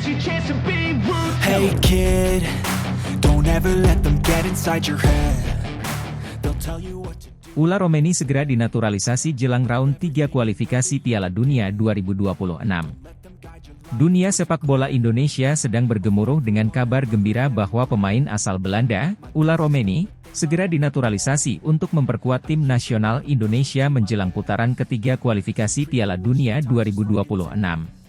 Hey kid, don't ever let them get inside your head. They'll tell you what to do. Ula Romeni segera dinaturalisasi jelang round 3 kualifikasi Piala Dunia 2026. Dunia sepak bola Indonesia sedang bergemuruh dengan kabar gembira bahwa pemain asal Belanda, Ula Romeni, segera dinaturalisasi untuk memperkuat tim nasional Indonesia menjelang putaran ketiga kualifikasi Piala Dunia 2026.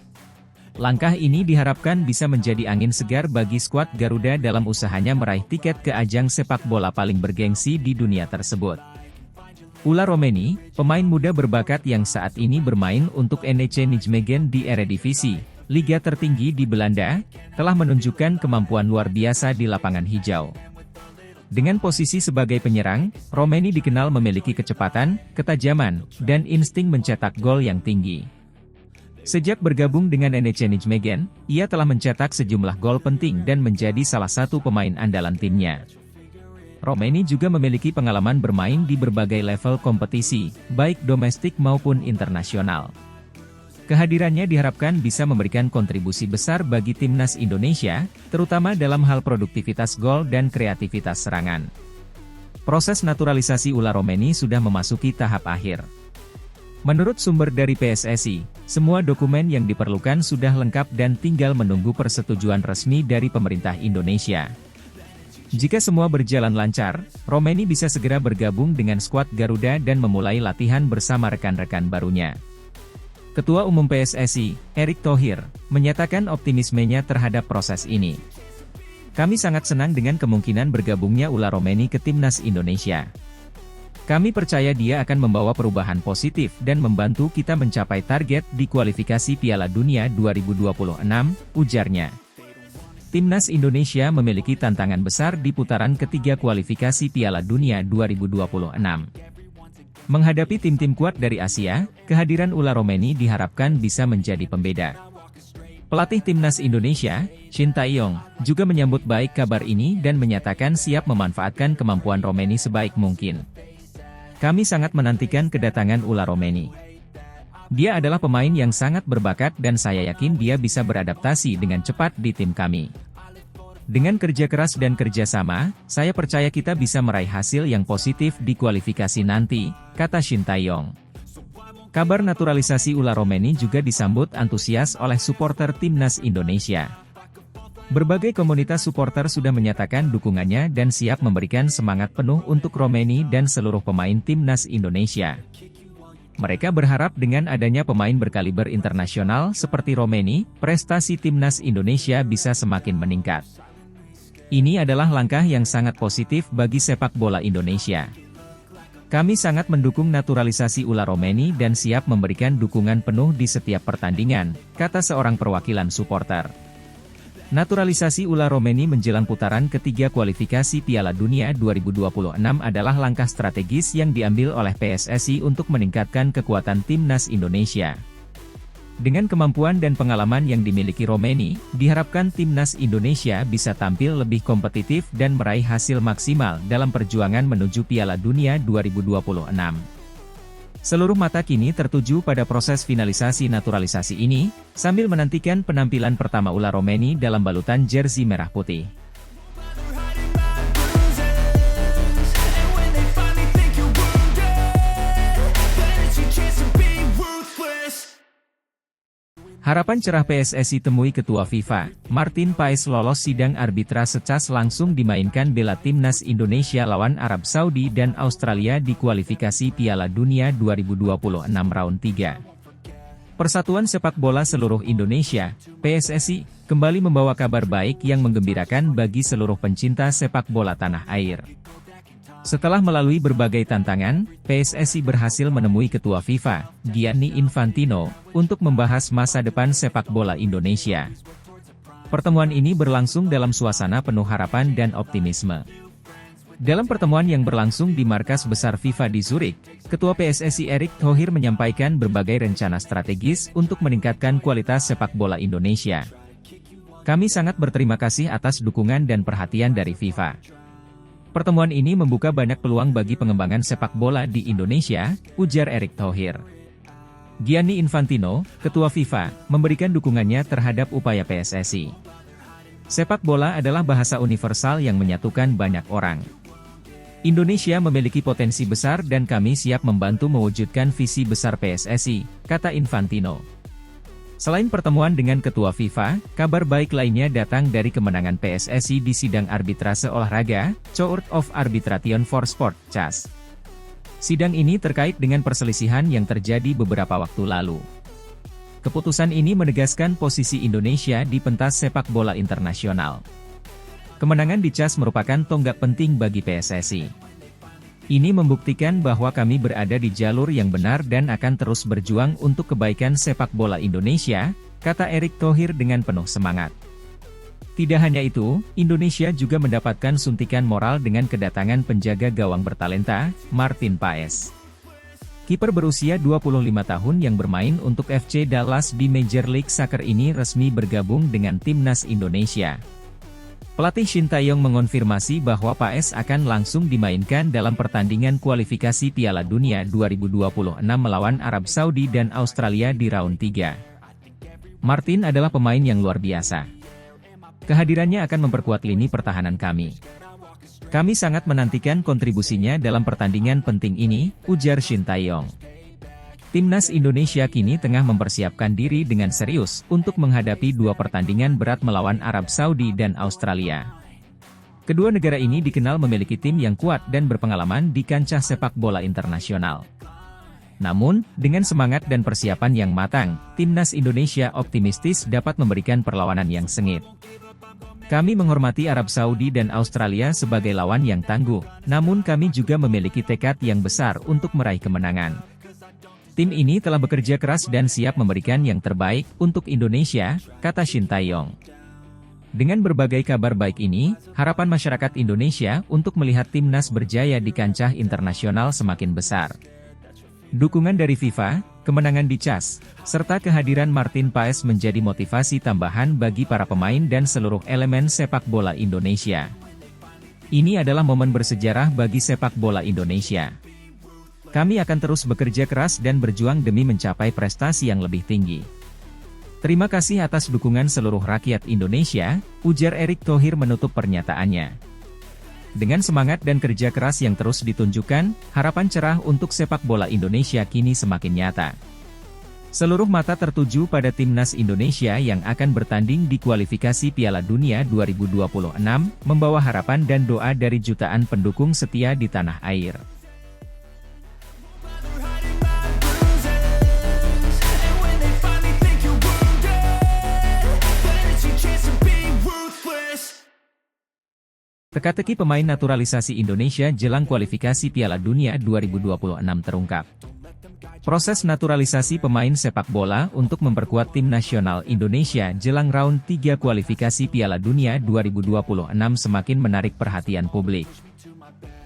Langkah ini diharapkan bisa menjadi angin segar bagi skuad Garuda dalam usahanya meraih tiket ke ajang sepak bola paling bergengsi di dunia tersebut. Ula Romeni, pemain muda berbakat yang saat ini bermain untuk NEC Nijmegen di Eredivisie, liga tertinggi di Belanda, telah menunjukkan kemampuan luar biasa di lapangan hijau. Dengan posisi sebagai penyerang, Romeni dikenal memiliki kecepatan, ketajaman, dan insting mencetak gol yang tinggi. Sejak bergabung dengan NEC Nijmegen, ia telah mencetak sejumlah gol penting dan menjadi salah satu pemain andalan timnya. Romeni juga memiliki pengalaman bermain di berbagai level kompetisi, baik domestik maupun internasional. Kehadirannya diharapkan bisa memberikan kontribusi besar bagi timnas Indonesia, terutama dalam hal produktivitas gol dan kreativitas serangan. Proses naturalisasi Ula Romeni sudah memasuki tahap akhir. Menurut sumber dari PSSI, semua dokumen yang diperlukan sudah lengkap dan tinggal menunggu persetujuan resmi dari pemerintah Indonesia. Jika semua berjalan lancar, Romeni bisa segera bergabung dengan skuad Garuda dan memulai latihan bersama rekan-rekan barunya. Ketua Umum PSSI, Erick Thohir, menyatakan optimismenya terhadap proses ini. Kami sangat senang dengan kemungkinan bergabungnya Ula Romeni ke timnas Indonesia. Kami percaya dia akan membawa perubahan positif dan membantu kita mencapai target di kualifikasi Piala Dunia 2026, ujarnya. Timnas Indonesia memiliki tantangan besar di putaran ketiga kualifikasi Piala Dunia 2026. Menghadapi tim-tim kuat dari Asia, kehadiran Ula Romeni diharapkan bisa menjadi pembeda. Pelatih Timnas Indonesia, Shin Tae-yong, juga menyambut baik kabar ini dan menyatakan siap memanfaatkan kemampuan Romeni sebaik mungkin. Kami sangat menantikan kedatangan Ula Romeni. Dia adalah pemain yang sangat berbakat dan saya yakin dia bisa beradaptasi dengan cepat di tim kami. Dengan kerja keras dan kerjasama, saya percaya kita bisa meraih hasil yang positif di kualifikasi nanti, kata Shin Tae-yong. Kabar naturalisasi Ula Romeni juga disambut antusias oleh supporter timnas Indonesia. Berbagai komunitas supporter sudah menyatakan dukungannya dan siap memberikan semangat penuh untuk Romeni dan seluruh pemain timnas Indonesia. Mereka berharap dengan adanya pemain berkaliber internasional seperti Romeni, prestasi timnas Indonesia bisa semakin meningkat. Ini adalah langkah yang sangat positif bagi sepak bola Indonesia. Kami sangat mendukung naturalisasi Ula Romeni dan siap memberikan dukungan penuh di setiap pertandingan, kata seorang perwakilan supporter. Naturalisasi Ula Romeni menjelang putaran ketiga kualifikasi Piala Dunia 2026 adalah langkah strategis yang diambil oleh PSSI untuk meningkatkan kekuatan timnas Indonesia. Dengan kemampuan dan pengalaman yang dimiliki Romeni, diharapkan timnas Indonesia bisa tampil lebih kompetitif dan meraih hasil maksimal dalam perjuangan menuju Piala Dunia 2026. Seluruh mata kini tertuju pada proses finalisasi naturalisasi ini, sambil menantikan penampilan pertama Ula Romeni dalam balutan jersey merah putih. Harapan cerah PSSI temui Ketua FIFA, Martin Paes lolos sidang arbitrase CAS langsung dimainkan bela timnas Indonesia lawan Arab Saudi dan Australia di kualifikasi Piala Dunia 2026 round 3. Persatuan Sepak Bola Seluruh Indonesia, PSSI, kembali membawa kabar baik yang menggembirakan bagi seluruh pencinta sepak bola tanah air. Setelah melalui berbagai tantangan, PSSI berhasil menemui Ketua FIFA, Gianni Infantino, untuk membahas masa depan sepak bola Indonesia. Pertemuan ini berlangsung dalam suasana penuh harapan dan optimisme. Dalam pertemuan yang berlangsung di markas besar FIFA di Zurich, Ketua PSSI Erick Thohir menyampaikan berbagai rencana strategis untuk meningkatkan kualitas sepak bola Indonesia. Kami sangat berterima kasih atas dukungan dan perhatian dari FIFA. Pertemuan ini membuka banyak peluang bagi pengembangan sepak bola di Indonesia, ujar Erick Thohir. Gianni Infantino, Ketua FIFA, memberikan dukungannya terhadap upaya PSSI. Sepak bola adalah bahasa universal yang menyatukan banyak orang. Indonesia memiliki potensi besar dan kami siap membantu mewujudkan visi besar PSSI, kata Infantino. Selain pertemuan dengan Ketua FIFA, kabar baik lainnya datang dari kemenangan PSSI di sidang arbitrase olahraga, Court of Arbitration for Sport, CAS. Sidang ini terkait dengan perselisihan yang terjadi beberapa waktu lalu. Keputusan ini menegaskan posisi Indonesia di pentas sepak bola internasional. Kemenangan di CAS merupakan tonggak penting bagi PSSI. Ini membuktikan bahwa kami berada di jalur yang benar dan akan terus berjuang untuk kebaikan sepak bola Indonesia, kata Erick Thohir dengan penuh semangat. Tidak hanya itu, Indonesia juga mendapatkan suntikan moral dengan kedatangan penjaga gawang bertalenta, Martin Paes. Kiper berusia 25 tahun yang bermain untuk FC Dallas di Major League Soccer ini resmi bergabung dengan timnas Indonesia. Pelatih Shin Tae-yong mengonfirmasi bahwa Paes akan langsung dimainkan dalam pertandingan kualifikasi Piala Dunia 2026 melawan Arab Saudi dan Australia di round 3. Martin adalah pemain yang luar biasa. Kehadirannya akan memperkuat lini pertahanan kami. Kami sangat menantikan kontribusinya dalam pertandingan penting ini, ujar Shin Tae-yong. Timnas Indonesia kini tengah mempersiapkan diri dengan serius untuk menghadapi dua pertandingan berat melawan Arab Saudi dan Australia. Kedua negara ini dikenal memiliki tim yang kuat dan berpengalaman di kancah sepak bola internasional. Namun, dengan semangat dan persiapan yang matang, Timnas Indonesia optimistis dapat memberikan perlawanan yang sengit. Kami menghormati Arab Saudi dan Australia sebagai lawan yang tangguh, namun kami juga memiliki tekad yang besar untuk meraih kemenangan. Tim ini telah bekerja keras dan siap memberikan yang terbaik untuk Indonesia, kata Shin Tae-yong. Dengan berbagai kabar baik ini, harapan masyarakat Indonesia untuk melihat timnas berjaya di kancah internasional semakin besar. Dukungan dari FIFA, kemenangan di CAS, serta kehadiran Martin Paes menjadi motivasi tambahan bagi para pemain dan seluruh elemen sepak bola Indonesia. Ini adalah momen bersejarah bagi sepak bola Indonesia. Kami akan terus bekerja keras dan berjuang demi mencapai prestasi yang lebih tinggi. Terima kasih atas dukungan seluruh rakyat Indonesia, ujar Erick Thohir menutup pernyataannya. Dengan semangat dan kerja keras yang terus ditunjukkan, harapan cerah untuk sepak bola Indonesia kini semakin nyata. Seluruh mata tertuju pada timnas Indonesia yang akan bertanding di kualifikasi Piala Dunia 2026, membawa harapan dan doa dari jutaan pendukung setia di tanah air. Teka-teki pemain naturalisasi Indonesia jelang kualifikasi Piala Dunia 2026 terungkap. Proses naturalisasi pemain sepak bola untuk memperkuat tim nasional Indonesia jelang round 3 kualifikasi Piala Dunia 2026 semakin menarik perhatian publik.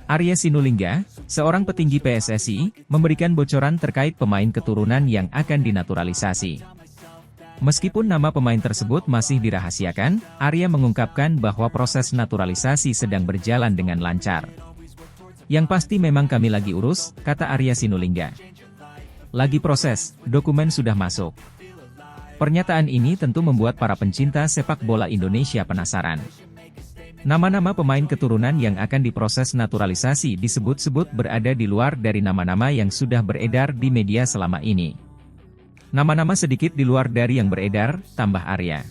Arya Sinulinga, seorang petinggi PSSI, memberikan bocoran terkait pemain keturunan yang akan dinaturalisasi. Meskipun nama pemain tersebut masih dirahasiakan, Arya mengungkapkan bahwa proses naturalisasi sedang berjalan dengan lancar. Yang pasti memang kami lagi urus, kata Arya Sinulinga. Lagi proses, dokumen sudah masuk. Pernyataan ini tentu membuat para pencinta sepak bola Indonesia penasaran. Nama-nama pemain keturunan yang akan diproses naturalisasi disebut-sebut berada di luar dari nama-nama yang sudah beredar di media selama ini. Nama-nama sedikit di luar dari yang beredar, tambah Arya.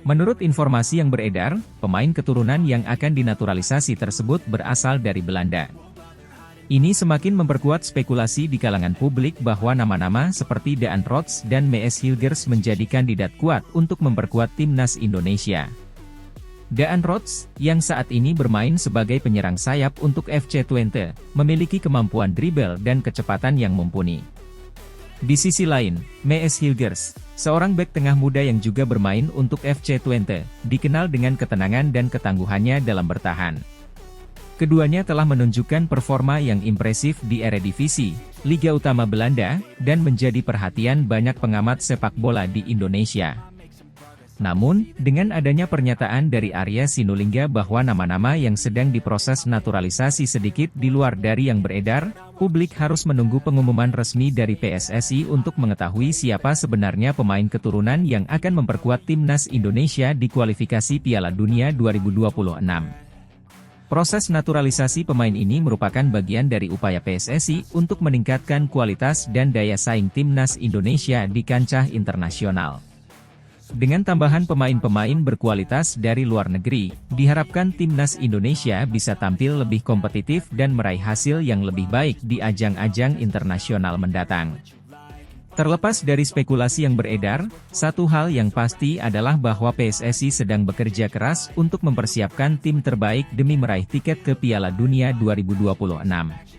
Menurut informasi yang beredar, pemain keturunan yang akan dinaturalisasi tersebut berasal dari Belanda. Ini semakin memperkuat spekulasi di kalangan publik bahwa nama-nama seperti Daan Rots dan Mees Hilgers menjadi kandidat kuat untuk memperkuat timnas Indonesia. Daan Rots, yang saat ini bermain sebagai penyerang sayap untuk FC Twente, memiliki kemampuan dribble dan kecepatan yang mumpuni. Di sisi lain, Mees Hilgers, seorang bek tengah muda yang juga bermain untuk FC Twente, dikenal dengan ketenangan dan ketangguhannya dalam bertahan. Keduanya telah menunjukkan performa yang impresif di Eredivisie, Liga Utama Belanda, dan menjadi perhatian banyak pengamat sepak bola di Indonesia. Namun, dengan adanya pernyataan dari Arya Sinulinga bahwa nama-nama yang sedang diproses naturalisasi sedikit di luar dari yang beredar, publik harus menunggu pengumuman resmi dari PSSI untuk mengetahui siapa sebenarnya pemain keturunan yang akan memperkuat timnas Indonesia di kualifikasi Piala Dunia 2026. Proses naturalisasi pemain ini merupakan bagian dari upaya PSSI untuk meningkatkan kualitas dan daya saing timnas Indonesia di kancah internasional. Dengan tambahan pemain-pemain berkualitas dari luar negeri, diharapkan timnas Indonesia bisa tampil lebih kompetitif dan meraih hasil yang lebih baik di ajang-ajang internasional mendatang. Terlepas dari spekulasi yang beredar, satu hal yang pasti adalah bahwa PSSI sedang bekerja keras untuk mempersiapkan tim terbaik demi meraih tiket ke Piala Dunia 2026.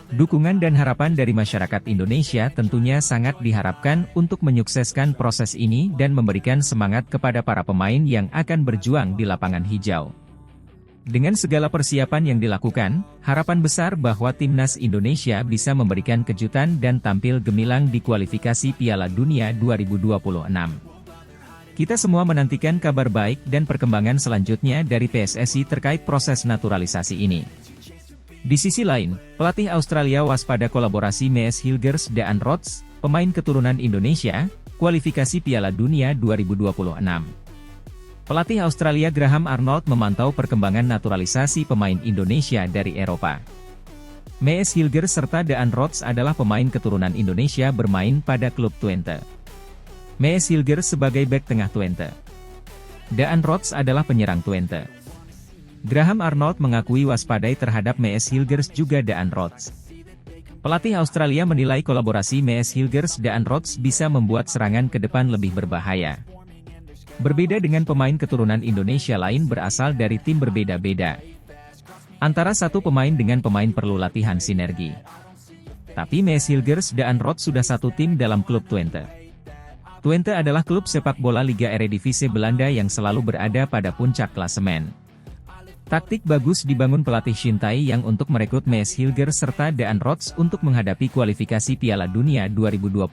Dukungan dan harapan dari masyarakat Indonesia tentunya sangat diharapkan untuk menyukseskan proses ini dan memberikan semangat kepada para pemain yang akan berjuang di lapangan hijau. Dengan segala persiapan yang dilakukan, harapan besar bahwa timnas Indonesia bisa memberikan kejutan dan tampil gemilang di kualifikasi Piala Dunia 2026. Kita semua menantikan kabar baik dan perkembangan selanjutnya dari PSSI terkait proses naturalisasi ini. Di sisi lain, pelatih Australia waspada kolaborasi Mees Hilgers dan Rots, pemain keturunan Indonesia, kualifikasi Piala Dunia 2026. Pelatih Australia Graham Arnold memantau perkembangan naturalisasi pemain Indonesia dari Eropa. Mees Hilgers serta Daan Rots adalah pemain keturunan Indonesia bermain pada klub Twente. Mees Hilgers sebagai bek tengah Twente. Daan Rots adalah penyerang Twente. Graham Arnold mengakui waspadai terhadap Mees Hilgers juga Daan Rots. Pelatih Australia menilai kolaborasi Mees Hilgers dan Rots bisa membuat serangan ke depan lebih berbahaya. Berbeda dengan pemain keturunan Indonesia lain berasal dari tim berbeda-beda. Antara satu pemain dengan pemain perlu latihan sinergi. Tapi Mees Hilgers dan Rots sudah satu tim dalam klub Twente. Twente adalah klub sepak bola Liga Eredivisie Belanda yang selalu berada pada puncak klasemen. Taktik bagus dibangun pelatih Shin Tae-Yang untuk merekrut Mees Hilgers serta Daan Rots untuk menghadapi kualifikasi Piala Dunia 2026.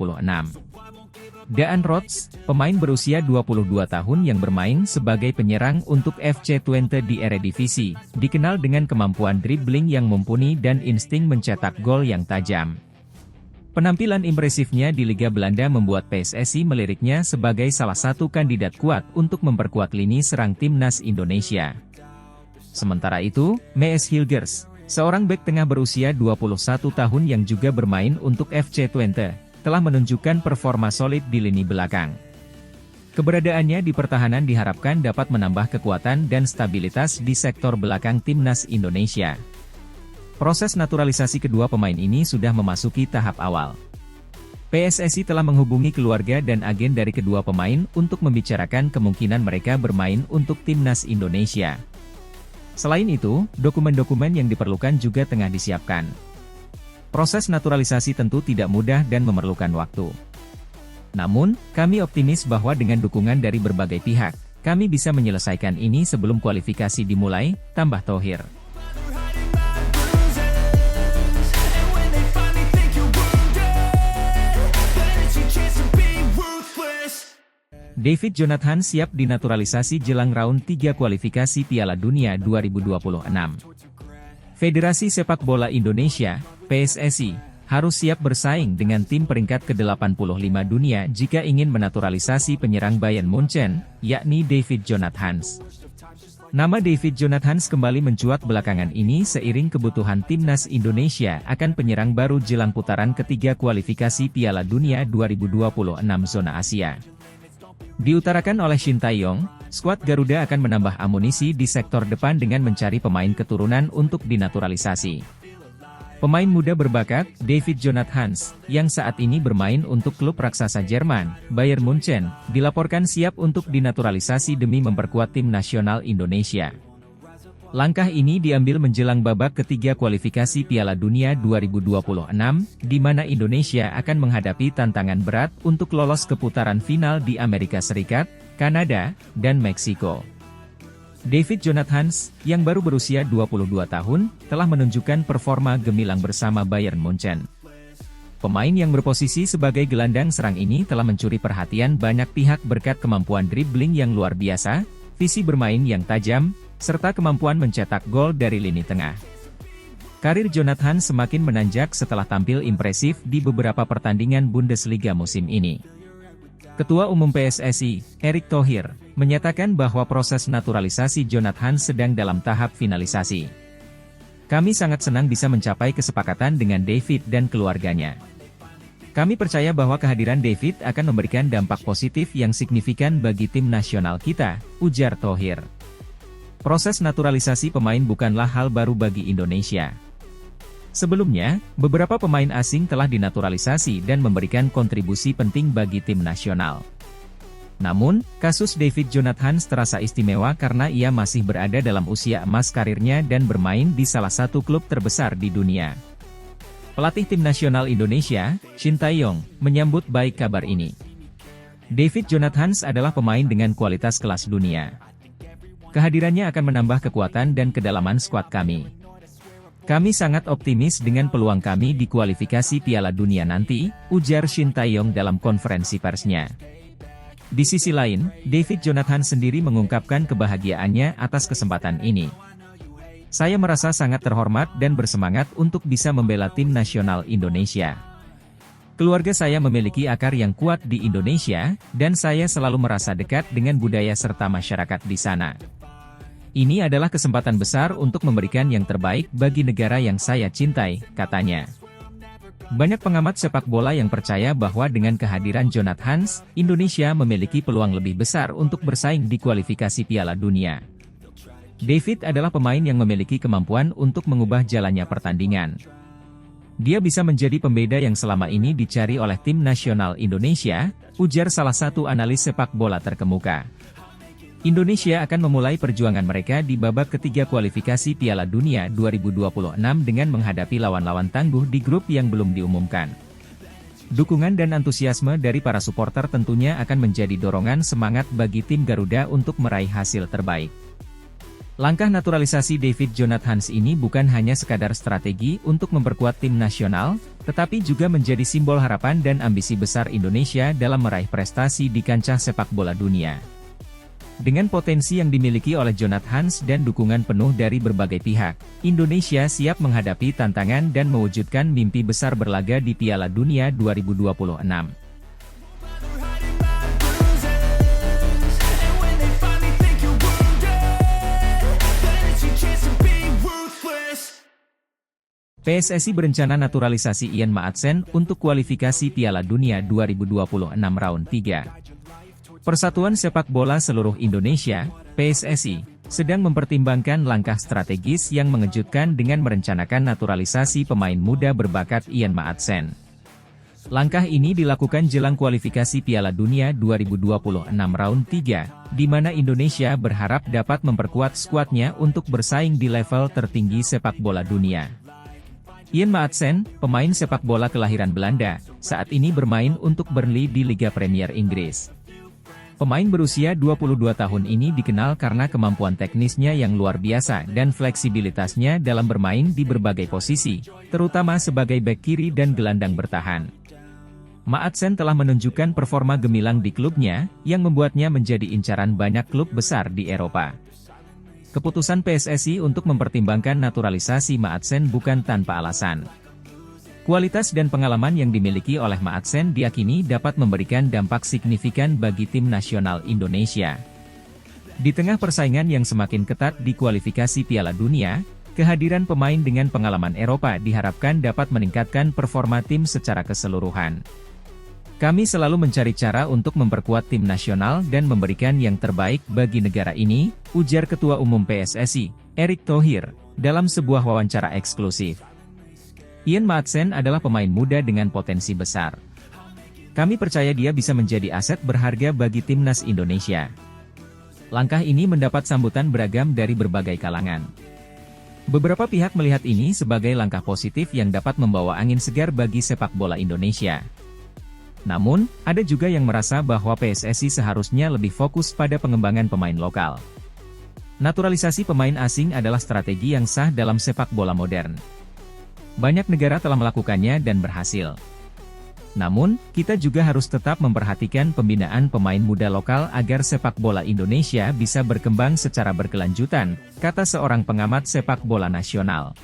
Daan Rots, pemain berusia 22 tahun yang bermain sebagai penyerang untuk FC Twente di Eredivisie, dikenal dengan kemampuan dribbling yang mumpuni dan insting mencetak gol yang tajam. Penampilan impresifnya di Liga Belanda membuat PSSI meliriknya sebagai salah satu kandidat kuat untuk memperkuat lini serang timnas Indonesia. Sementara itu, Mees Hilgers, seorang bek tengah berusia 21 tahun yang juga bermain untuk FC Twente, telah menunjukkan performa solid di lini belakang. Keberadaannya di pertahanan diharapkan dapat menambah kekuatan dan stabilitas di sektor belakang timnas Indonesia. Proses naturalisasi kedua pemain ini sudah memasuki tahap awal. PSSI telah menghubungi keluarga dan agen dari kedua pemain untuk membicarakan kemungkinan mereka bermain untuk timnas Indonesia. Selain itu, dokumen-dokumen yang diperlukan juga tengah disiapkan. Proses naturalisasi tentu tidak mudah dan memerlukan waktu. Namun, kami optimis bahwa dengan dukungan dari berbagai pihak, kami bisa menyelesaikan ini sebelum kualifikasi dimulai, tambah Thohir. David Jonathan siap dinaturalisasi jelang round 3 kualifikasi Piala Dunia 2026. Federasi Sepak Bola Indonesia, PSSI, harus siap bersaing dengan tim peringkat ke-85 dunia jika ingin menaturalisasi penyerang Bayern Munchen, yakni David Jonathan. Nama David Jonathan kembali mencuat belakangan ini seiring kebutuhan timnas Indonesia akan penyerang baru jelang putaran ketiga kualifikasi Piala Dunia 2026 zona Asia. Diutarakan oleh Shin Tae-Yong, skuad Garuda akan menambah amunisi di sektor depan dengan mencari pemain keturunan untuk dinaturalisasi. Pemain muda berbakat, David Jonathan, yang saat ini bermain untuk klub raksasa Jerman, Bayern Munchen, dilaporkan siap untuk dinaturalisasi demi memperkuat tim nasional Indonesia. Langkah ini diambil menjelang babak ketiga kualifikasi Piala Dunia 2026, di mana Indonesia akan menghadapi tantangan berat untuk lolos ke putaran final di Amerika Serikat, Kanada, dan Meksiko. David Jonathan, yang baru berusia 22 tahun, telah menunjukkan performa gemilang bersama Bayern Munchen. Pemain yang berposisi sebagai gelandang serang ini telah mencuri perhatian banyak pihak berkat kemampuan dribbling yang luar biasa, visi bermain yang tajam, serta kemampuan mencetak gol dari lini tengah. Karir Jonathan semakin menanjak setelah tampil impresif di beberapa pertandingan Bundesliga musim ini. Ketua Umum PSSI, Erick Thohir, menyatakan bahwa proses naturalisasi Jonathan sedang dalam tahap finalisasi. Kami sangat senang bisa mencapai kesepakatan dengan David dan keluarganya. Kami percaya bahwa kehadiran David akan memberikan dampak positif yang signifikan bagi tim nasional kita, ujar Thohir. Proses naturalisasi pemain bukanlah hal baru bagi Indonesia. Sebelumnya, beberapa pemain asing telah dinaturalisasi dan memberikan kontribusi penting bagi tim nasional. Namun, kasus David Jonathan terasa istimewa karena ia masih berada dalam usia emas karirnya dan bermain di salah satu klub terbesar di dunia. Pelatih tim nasional Indonesia, Shin Tae-yong, menyambut baik kabar ini. David Jonathan adalah pemain dengan kualitas kelas dunia. Kehadirannya akan menambah kekuatan dan kedalaman skuad kami. Kami sangat optimis dengan peluang kami di kualifikasi Piala Dunia nanti, ujar Shin Tae-yong dalam konferensi persnya. Di sisi lain, David Jonathan sendiri mengungkapkan kebahagiaannya atas kesempatan ini. Saya merasa sangat terhormat dan bersemangat untuk bisa membela tim nasional Indonesia. Keluarga saya memiliki akar yang kuat di Indonesia, dan saya selalu merasa dekat dengan budaya serta masyarakat di sana. Ini adalah kesempatan besar untuk memberikan yang terbaik bagi negara yang saya cintai, katanya. Banyak pengamat sepak bola yang percaya bahwa dengan kehadiran Jonathan, Indonesia memiliki peluang lebih besar untuk bersaing di kualifikasi Piala Dunia. David adalah pemain yang memiliki kemampuan untuk mengubah jalannya pertandingan. Dia bisa menjadi pembeda yang selama ini dicari oleh tim nasional Indonesia, ujar salah satu analis sepak bola terkemuka. Indonesia akan memulai perjuangan mereka di babak ketiga kualifikasi Piala Dunia 2026 dengan menghadapi lawan-lawan tangguh di grup yang belum diumumkan. Dukungan dan antusiasme dari para supporter tentunya akan menjadi dorongan semangat bagi tim Garuda untuk meraih hasil terbaik. Langkah naturalisasi David Jonathan ini bukan hanya sekadar strategi untuk memperkuat tim nasional, tetapi juga menjadi simbol harapan dan ambisi besar Indonesia dalam meraih prestasi di kancah sepak bola dunia. Dengan potensi yang dimiliki oleh Jonathan dan dukungan penuh dari berbagai pihak, Indonesia siap menghadapi tantangan dan mewujudkan mimpi besar berlaga di Piala Dunia 2026. PSSI berencana naturalisasi Ian Maatsen untuk kualifikasi Piala Dunia 2026 Round 3. Persatuan Sepak Bola Seluruh Indonesia, PSSI, sedang mempertimbangkan langkah strategis yang mengejutkan dengan merencanakan naturalisasi pemain muda berbakat Ian Maatsen. Langkah ini dilakukan jelang kualifikasi Piala Dunia 2026 Round 3, di mana Indonesia berharap dapat memperkuat skuadnya untuk bersaing di level tertinggi sepak bola dunia. Ian Maatsen, pemain sepak bola kelahiran Belanda, saat ini bermain untuk Burnley di Liga Premier Inggris. Pemain berusia 22 tahun ini dikenal karena kemampuan teknisnya yang luar biasa dan fleksibilitasnya dalam bermain di berbagai posisi, terutama sebagai bek kiri dan gelandang bertahan. Maatsen telah menunjukkan performa gemilang di klubnya, yang membuatnya menjadi incaran banyak klub besar di Eropa. Keputusan PSSI untuk mempertimbangkan naturalisasi Maatsen bukan tanpa alasan. Kualitas dan pengalaman yang dimiliki oleh Maatsen diyakini dapat memberikan dampak signifikan bagi tim nasional Indonesia. Di tengah persaingan yang semakin ketat di kualifikasi Piala Dunia, kehadiran pemain dengan pengalaman Eropa diharapkan dapat meningkatkan performa tim secara keseluruhan. Kami selalu mencari cara untuk memperkuat tim nasional dan memberikan yang terbaik bagi negara ini, ujar Ketua Umum PSSI, Erick Thohir, dalam sebuah wawancara eksklusif. Ian Maatsen adalah pemain muda dengan potensi besar. Kami percaya dia bisa menjadi aset berharga bagi timnas Indonesia. Langkah ini mendapat sambutan beragam dari berbagai kalangan. Beberapa pihak melihat ini sebagai langkah positif yang dapat membawa angin segar bagi sepak bola Indonesia. Namun, ada juga yang merasa bahwa PSSI seharusnya lebih fokus pada pengembangan pemain lokal. Naturalisasi pemain asing adalah strategi yang sah dalam sepak bola modern. Banyak negara telah melakukannya dan berhasil. Namun, kita juga harus tetap memperhatikan pembinaan pemain muda lokal agar sepak bola Indonesia bisa berkembang secara berkelanjutan, kata seorang pengamat sepak bola nasional.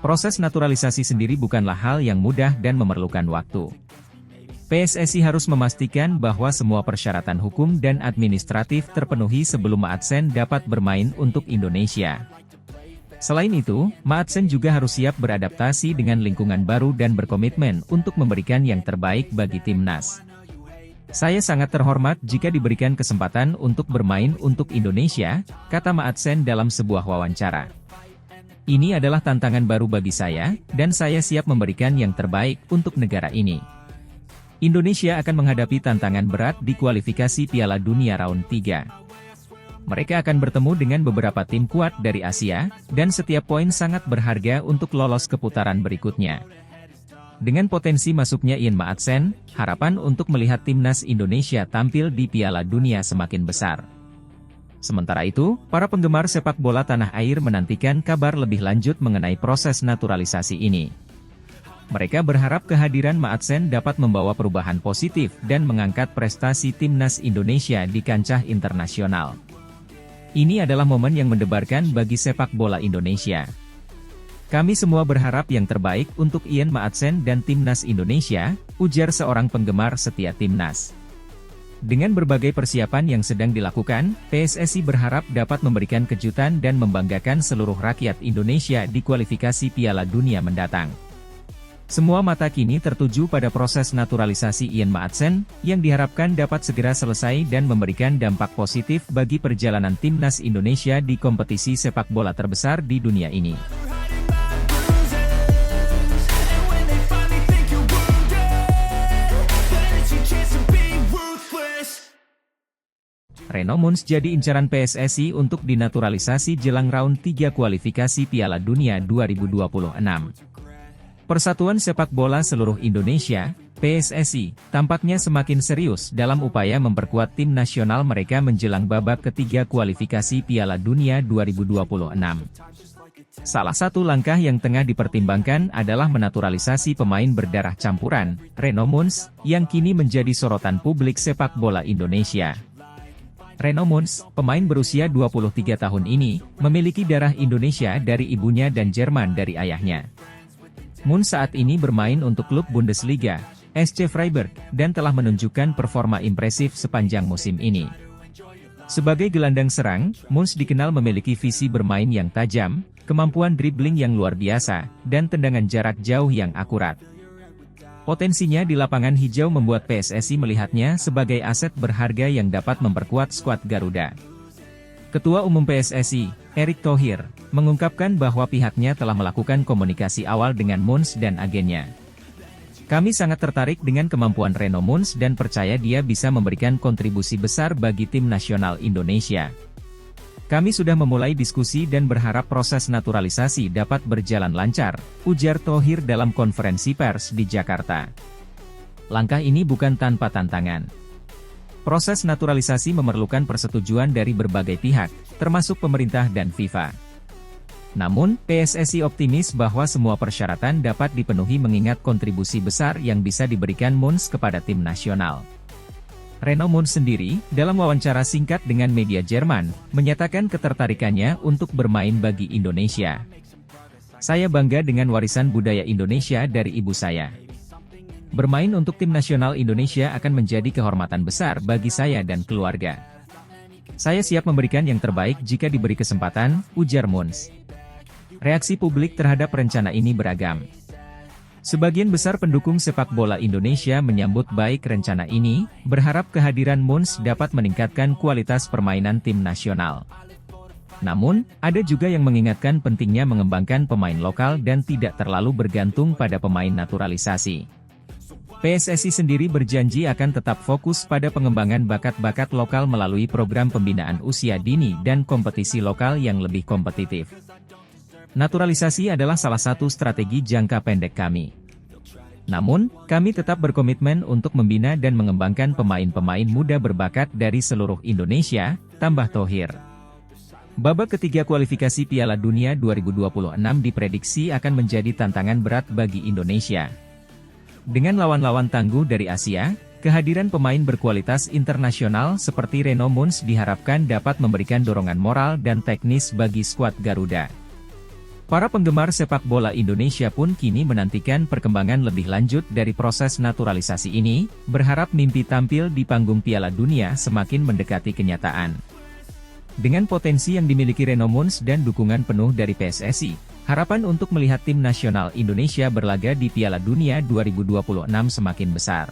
Proses naturalisasi sendiri bukanlah hal yang mudah dan memerlukan waktu. PSSI harus memastikan bahwa semua persyaratan hukum dan administratif terpenuhi sebelum Maatsen dapat bermain untuk Indonesia. Selain itu, Maatsen juga harus siap beradaptasi dengan lingkungan baru dan berkomitmen untuk memberikan yang terbaik bagi timnas. Saya sangat terhormat jika diberikan kesempatan untuk bermain untuk Indonesia, kata Maatsen dalam sebuah wawancara. Ini adalah tantangan baru bagi saya, dan saya siap memberikan yang terbaik untuk negara ini. Indonesia akan menghadapi tantangan berat di kualifikasi Piala Dunia Round 3. Mereka akan bertemu dengan beberapa tim kuat dari Asia, dan setiap poin sangat berharga untuk lolos ke putaran berikutnya. Dengan potensi masuknya Ian Maatsen, harapan untuk melihat timnas Indonesia tampil di Piala Dunia semakin besar. Sementara itu, para penggemar sepak bola tanah air menantikan kabar lebih lanjut mengenai proses naturalisasi ini. Mereka berharap kehadiran Maatsen dapat membawa perubahan positif dan mengangkat prestasi timnas Indonesia di kancah internasional. Ini adalah momen yang mendebarkan bagi sepak bola Indonesia. Kami semua berharap yang terbaik untuk Ian Maatsen dan timnas Indonesia, ujar seorang penggemar setia timnas. Dengan berbagai persiapan yang sedang dilakukan, PSSI berharap dapat memberikan kejutan dan membanggakan seluruh rakyat Indonesia di kualifikasi Piala Dunia mendatang. Semua mata kini tertuju pada proses naturalisasi Ian Maatsen, yang diharapkan dapat segera selesai dan memberikan dampak positif bagi perjalanan timnas Indonesia di kompetisi sepak bola terbesar di dunia ini. Reno Muns jadi incaran PSSI untuk dinaturalisasi jelang round 3 kualifikasi Piala Dunia 2026. Persatuan Sepak Bola Seluruh Indonesia, PSSI, tampaknya semakin serius dalam upaya memperkuat tim nasional mereka menjelang babak ketiga kualifikasi Piala Dunia 2026. Salah satu langkah yang tengah dipertimbangkan adalah menaturalisasi pemain berdarah campuran, Reno Muns, yang kini menjadi sorotan publik sepak bola Indonesia. Reno Muns, pemain berusia 23 tahun ini, memiliki darah Indonesia dari ibunya dan Jerman dari ayahnya. Muns saat ini bermain untuk klub Bundesliga, SC Freiburg, dan telah menunjukkan performa impresif sepanjang musim ini. Sebagai gelandang serang, Muns dikenal memiliki visi bermain yang tajam, kemampuan dribbling yang luar biasa, dan tendangan jarak jauh yang akurat. Potensinya di lapangan hijau membuat PSSI melihatnya sebagai aset berharga yang dapat memperkuat skuad Garuda. Ketua Umum PSSI, Erick Thohir, mengungkapkan bahwa pihaknya telah melakukan komunikasi awal dengan Muns dan agennya. Kami sangat tertarik dengan kemampuan Reno Muns dan percaya dia bisa memberikan kontribusi besar bagi tim nasional Indonesia. Kami sudah memulai diskusi dan berharap proses naturalisasi dapat berjalan lancar, ujar Thohir dalam konferensi pers di Jakarta. Langkah ini bukan tanpa tantangan. Proses naturalisasi memerlukan persetujuan dari berbagai pihak, termasuk pemerintah dan FIFA. Namun, PSSI optimis bahwa semua persyaratan dapat dipenuhi mengingat kontribusi besar yang bisa diberikan Muns kepada tim nasional. Reno Muns sendiri, dalam wawancara singkat dengan media Jerman, menyatakan ketertarikannya untuk bermain bagi Indonesia. Saya bangga dengan warisan budaya Indonesia dari ibu saya. Bermain untuk tim nasional Indonesia akan menjadi kehormatan besar bagi saya dan keluarga. Saya siap memberikan yang terbaik jika diberi kesempatan, ujar Muns. Reaksi publik terhadap rencana ini beragam. Sebagian besar pendukung sepak bola Indonesia menyambut baik rencana ini, berharap kehadiran Muns dapat meningkatkan kualitas permainan tim nasional. Namun, ada juga yang mengingatkan pentingnya mengembangkan pemain lokal dan tidak terlalu bergantung pada pemain naturalisasi. PSSI sendiri berjanji akan tetap fokus pada pengembangan bakat-bakat lokal melalui program pembinaan usia dini dan kompetisi lokal yang lebih kompetitif. Naturalisasi adalah salah satu strategi jangka pendek kami. Namun, kami tetap berkomitmen untuk membina dan mengembangkan pemain-pemain muda berbakat dari seluruh Indonesia, tambah Thohir. Babak ketiga kualifikasi Piala Dunia 2026 diprediksi akan menjadi tantangan berat bagi Indonesia. Dengan lawan-lawan tangguh dari Asia, kehadiran pemain berkualitas internasional seperti Reno Munz diharapkan dapat memberikan dorongan moral dan teknis bagi skuad Garuda. Para penggemar sepak bola Indonesia pun kini menantikan perkembangan lebih lanjut dari proses naturalisasi ini, berharap mimpi tampil di panggung Piala Dunia semakin mendekati kenyataan. Dengan potensi yang dimiliki Reno Munz dan dukungan penuh dari PSSI, harapan untuk melihat tim nasional Indonesia berlaga di Piala Dunia 2026 semakin besar.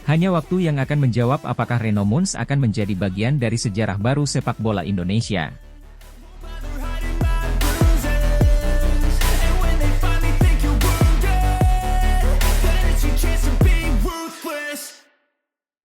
Hanya waktu yang akan menjawab apakah Reno Munz akan menjadi bagian dari sejarah baru sepak bola Indonesia.